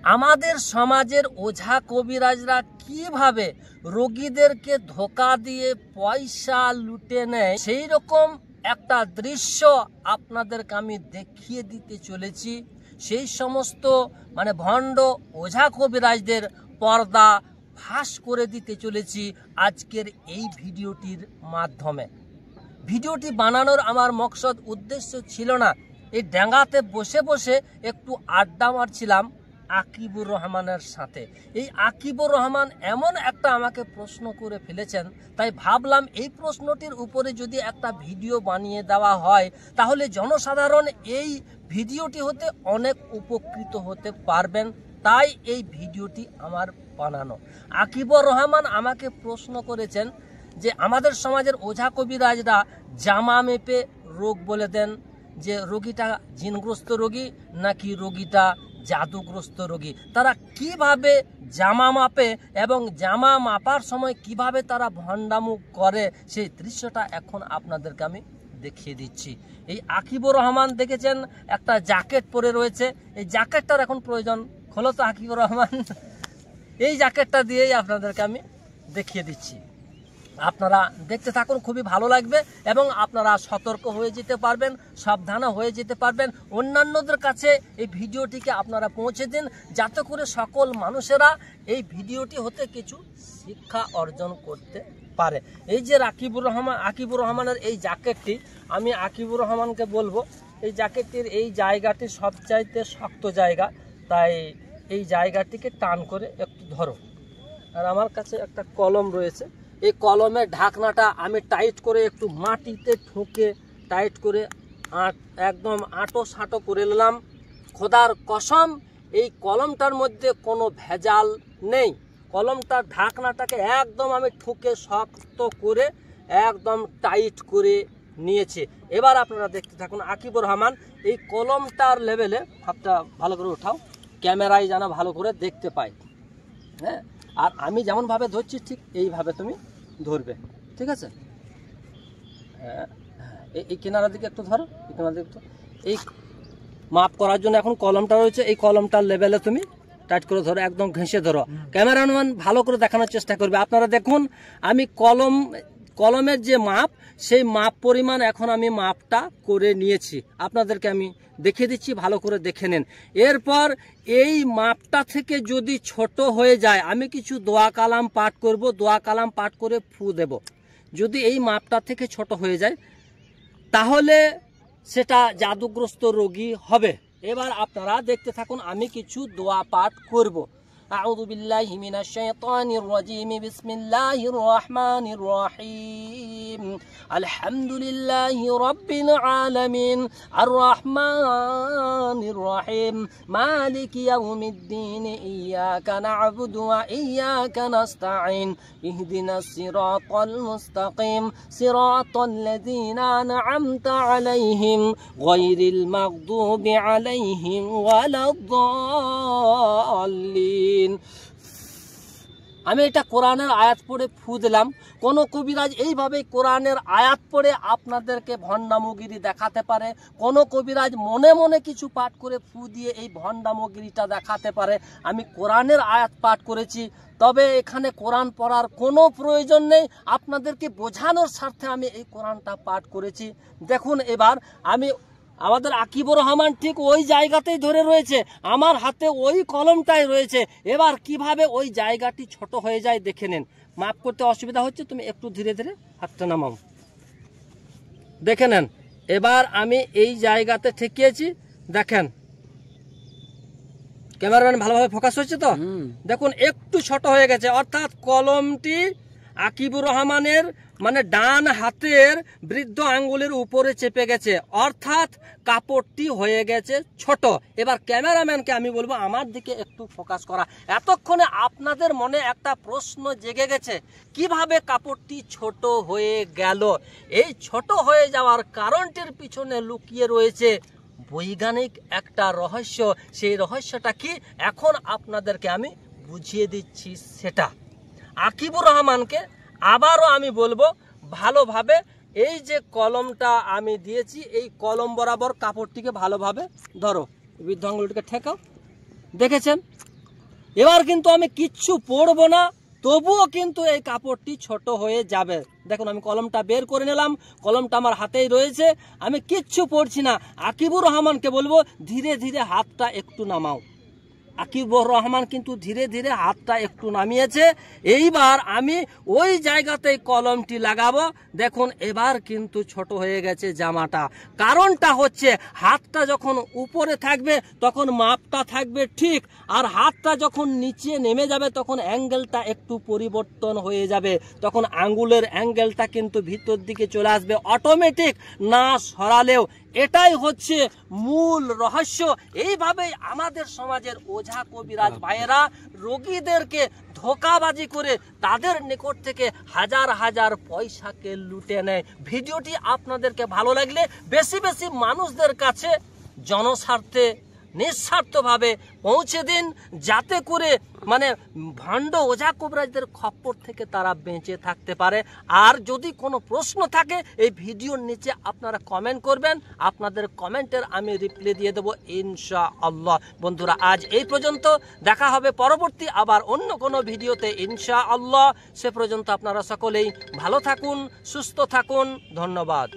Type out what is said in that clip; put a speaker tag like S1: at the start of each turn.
S1: আমাদের সমাজের ওঝা কবিরাজরা কিভাবে রোগীদেরকে ধোঁকা দিয়ে পয়সা লুটে নেয় সেই রকম একটা দৃশ্য আপনাদেরকে আমি দেখিয়ে দিতে চলেছি। সেই সমস্ত ভণ্ড ওঝা কবিরাজদের পর্দা ফাঁস করে দিতে চলেছি আজকের এই ভিডিওটির মাধ্যমে। ভিডিওটি বানানোর আমার মকসদ উদ্দেশ্য ছিল না এই ডাঙ্গাতে বসে বসে একটু আড্ডা মারছিলাম আকিবুর রহমানের সাথে। এই আকিবুর রহমান এমন একটা আমাকে প্রশ্ন করে ফেলেছেন, তাই ভাবলাম এই প্রশ্নটির উপরে যদি একটা ভিডিও বানিয়ে দেওয়া হয় তাহলে জনসাধারণ এই ভিডিওটি হতে অনেক উপকৃত হতে পারবেন। তাই এই ভিডিওটি আমার বানানো। আকিবুর রহমান আমাকে প্রশ্ন করেছেন যে আমাদের সমাজের ওঝা কবিরাজরা জামা মেপে রোগ বলে দেন, যে রোগীটা জিনগ্রস্ত রোগী নাকি রোগীটা জাদুগ্রস্ত রোগী। তারা কিভাবে জামা মাপে এবং জামা মাপার সময় কিভাবে তারা ভণ্ডামুখ করে সেই দৃশ্যটা এখন আপনাদেরকে আমি দেখিয়ে দিচ্ছি। এই আকিবুর রহমান দেখেছেন একটা জ্যাকেট পরে রয়েছে, এই জ্যাকেটটার এখন প্রয়োজন। খোলো তো আকিবুর রহমান, এই জ্যাকেটটা দিয়েই আপনাদেরকে আমি দেখিয়ে দিচ্ছি। আপনারা দেখতে থাকুন, খুবই ভালো লাগবে এবং আপনারা সতর্ক হয়ে যেতে পারবেন, সাবধান হয়ে যেতে পারবেন। অন্যান্যদের কাছে এই ভিডিওটিকে আপনারা পৌঁছে দিন যাতে করে সকল মানুষেরা এই ভিডিওটি হতে কিছু শিক্ষা অর্জন করতে পারে। এই যে আকিবুর রহমানের এই জ্যাকেটটি, আমি আকিবুর রহমানকে বলবো এই জ্যাকেটটির এই জায়গাটি সবচাইতে শক্ত জায়গা, তাই এই জায়গাটিকে টান করে একটু ধরো। আর আমার কাছে একটা কলম রয়েছে, এই কলমের ঢাকনাটা আমি টাইট করে একটু মাটিতে ঠুকে টাইট করে একদম আঁটো সাঁটো করে নিলাম। খোদার কসম এই কলমটার মধ্যে কোনো ভেজাল নেই। কলমটার ঢাকনাটাকে একদম আমি ঠুকে শক্ত করে একদম টাইট করে নিয়েছে। এবার আপনারা দেখতে থাকুন আকিবুর রহমান এই কলমটার লেভেলে, হাতটা ভালো করে উঠাও, ক্যামেরায় যেন ভালো করে দেখতে পাই। হ্যাঁ, আর আমি যেমনভাবে ধরছি ঠিক এইভাবে তুমি ধরবে, ঠিক আছে? হ্যাঁ, এই কিনারার দিকে একটু ধরো, এই কিনারার দিকে একটু। এই মাপ করার জন্য এখন কলমটা রয়েছে, এই কলমটার লেভেলে তুমি টাইট করে ধরো, একদম ঘেঁষে ধরো। ক্যামেরাম্যান ভালো করে দেখানোর চেষ্টা করবে। আপনারা দেখুন আমি কলমের যে মাপ সেই মাপ পরিমাণ এখন আমি মাপটা করে নিয়েছি, আপনাদেরকে আমি দেখিয়ে দিচ্ছি, ভালো করে দেখে নেন। এরপর এই মাপটা থেকে যদি ছোট হয়ে যায় আমি কিছু দোয়া কালাম পাঠ করব, দোয়া কালাম পাঠ করে ফু দেব। যদি এই মাপটা থেকে ছোট হয়ে যায় তাহলে সেটা জাদুগ্রস্ত রোগী হবে। এবার আপনারা দেখতে থাকুন, আমি কিছু দোয়া পাঠ করব। আউযু বিল্লাহি মিনাশ শাইতানির রাজিম, বিসমিল্লাহির রহমানির রহিম, আলহামদুলিল্লাহি রাব্বিল আলামিন, আর রহমানির রহিম, মালিকি ইয়াউমিদ্দিন, ইয়াকা না'বুদু ওয়া ইয়াকা নাস্তাঈন, ইহদিনাস সিরাতাল মুস্তাকিম, সিরাতাল লাযীনা আন'আমতা আলাইহিম, গায়রিল মাগদুবি আলাইহিম ওয়ালাদ-দাল্লিন। আমি এটা কোরআনের আয়াত পড়ে ফু দিলাম। কোন কবিরাজ এইভাবে কোরআনের আয়াত পড়ে আপনাদেরকে ভণ্ডামগিরি দেখাতে পারে, কোন কবিরাজ মনে মনে কিছু পাঠ করে ফু দিয়ে এই ভণ্ডামগিরিটা দেখাতে পারে। আমি কোরআনের আয়াত পাঠ করেছি, তবে এখানে কোরআন পড়ার কোনো প্রয়োজন নেই, আপনাদেরকে বোঝানোর স্বার্থে আমি এই কোরআনটা পাঠ করেছি। দেখুন এবার আমি আমাদের আকিবুর রহমান ঠিক ওই জায়গাতেই ধরে রয়েছে, আমার হাতে ওই কলমটাই রয়েছে। এবার কিভাবে ওই জায়গাটি ছোট হয়ে যায় দেখে নেন। মাপ করতে অসুবিধা হচ্ছে, তুমি একটু ধীরে ধীরে হাতটা নামাও, দেখে নেন। এবার আমি এই জায়গাতে ঠেকিয়েছি, দেখেন ক্যামেরাম্যান ভালোভাবে ফোকাস হচ্ছে তো? দেখুন একটু ছোট হয়ে গেছে, অর্থাৎ কলমটি আকিবুর রহমানের ডান হাতের বৃদ্ধ আঙ্গুলের উপরে চেপে গেছে, অর্থাৎ কাপড়টি হয়ে গেছে ছোট। এবার ক্যামেরাম্যানকে আমি বলবো আমার দিকে একটু ফোকাস করা। এতক্ষণে আপনাদের মনে একটা প্রশ্ন জেগে গেছে, কিভাবে কাপড়টি ছোট হয়ে গেল? এই ছোট হয়ে যাওয়ার কারণটির পিছনে লুকিয়ে রয়েছে বৈজ্ঞানিক একটা রহস্য। সেই রহস্যটা কি এখন আপনাদেরকে আমি বুঝিয়ে দিচ্ছি। সেটা আকিবুর রহমানকে আবারও আমি বলবো ভালোভাবে, এই যে কলমটা আমি দিয়েছি এই কলম বরাবর কাপড়টিকে ভালোভাবে ধরো, বৃদ্ধ আঙ্গুলটিকে ঠেকাও। দেখেছেন এবার কিন্তু আমি কিচ্ছু পড়বো না, তবুও কিন্তু এই কাপড়টি ছোট হয়ে যাবে। দেখুন আমি কলমটা বের করে নিলাম, কলমটা আমার হাতেই রয়েছে, আমি কিচ্ছু পড়ছি না। আকিবুর রহমানকে বলবো ধীরে ধীরে হাতটা একটু নামাও। আকিবুর রহমান কিন্তু ধীরে ধীরে হাতটা একটু নামিয়েছে। এইবার আমি ওই জায়গাতেই কলমটি লাগাবো। দেখুন এবার কিন্তু ছোট হয়ে গেছে জামাটা। কারণটা হচ্ছে হাতটা যখন উপরে থাকবে তখন মাপটা থাকবে ঠিক, আর হাতটা যখন নিচে নেমে যাবে তখন অ্যাঙ্গেলটা একটু পরিবর্তন হয়ে যাবে, তখন আঙ্গুলের অ্যাঙ্গেলটা কিন্তু ভিতর দিকে চলে আসবে অটোমেটিক, না সরালেও। এটাই হচ্ছে মূল রহস্য। এইভাবেই আমাদের সমাজের ওঝা কবিরাজ ভাইয়েরা রোগীদেরকে ধোঁকাবাজি করে তাদের নিকট থেকে হাজার হাজার পয়সাকে লুটে নেয়। ভিডিওটি আপনাদেরকে ভালো লাগলে বেশি বেশি মানুষদের কাছে জনস্বার্থে নিঃস্বার্থভাবে পৌঁছে দিন, যাতে করে মানে ভণ্ড ওঝা কবিরাজদের খপ্পর থেকে তারা বেঁচে থাকতে পারে। আর যদি কোনো প্রশ্ন থাকে এই ভিডিওর নিচে আপনারা কমেন্ট করবেন, আপনাদের কমেন্টের আমি রিপ্লাই দিয়ে দেবো ইনশাআল্লাহ। বন্ধুরা আজ এই পর্যন্ত, দেখা হবে পরবর্তী আবার অন্য কোনো ভিডিওতে ইনশাআল্লাহ। সে পর্যন্ত আপনারা সকলেই ভালো থাকুন, সুস্থ থাকুন। ধন্যবাদ।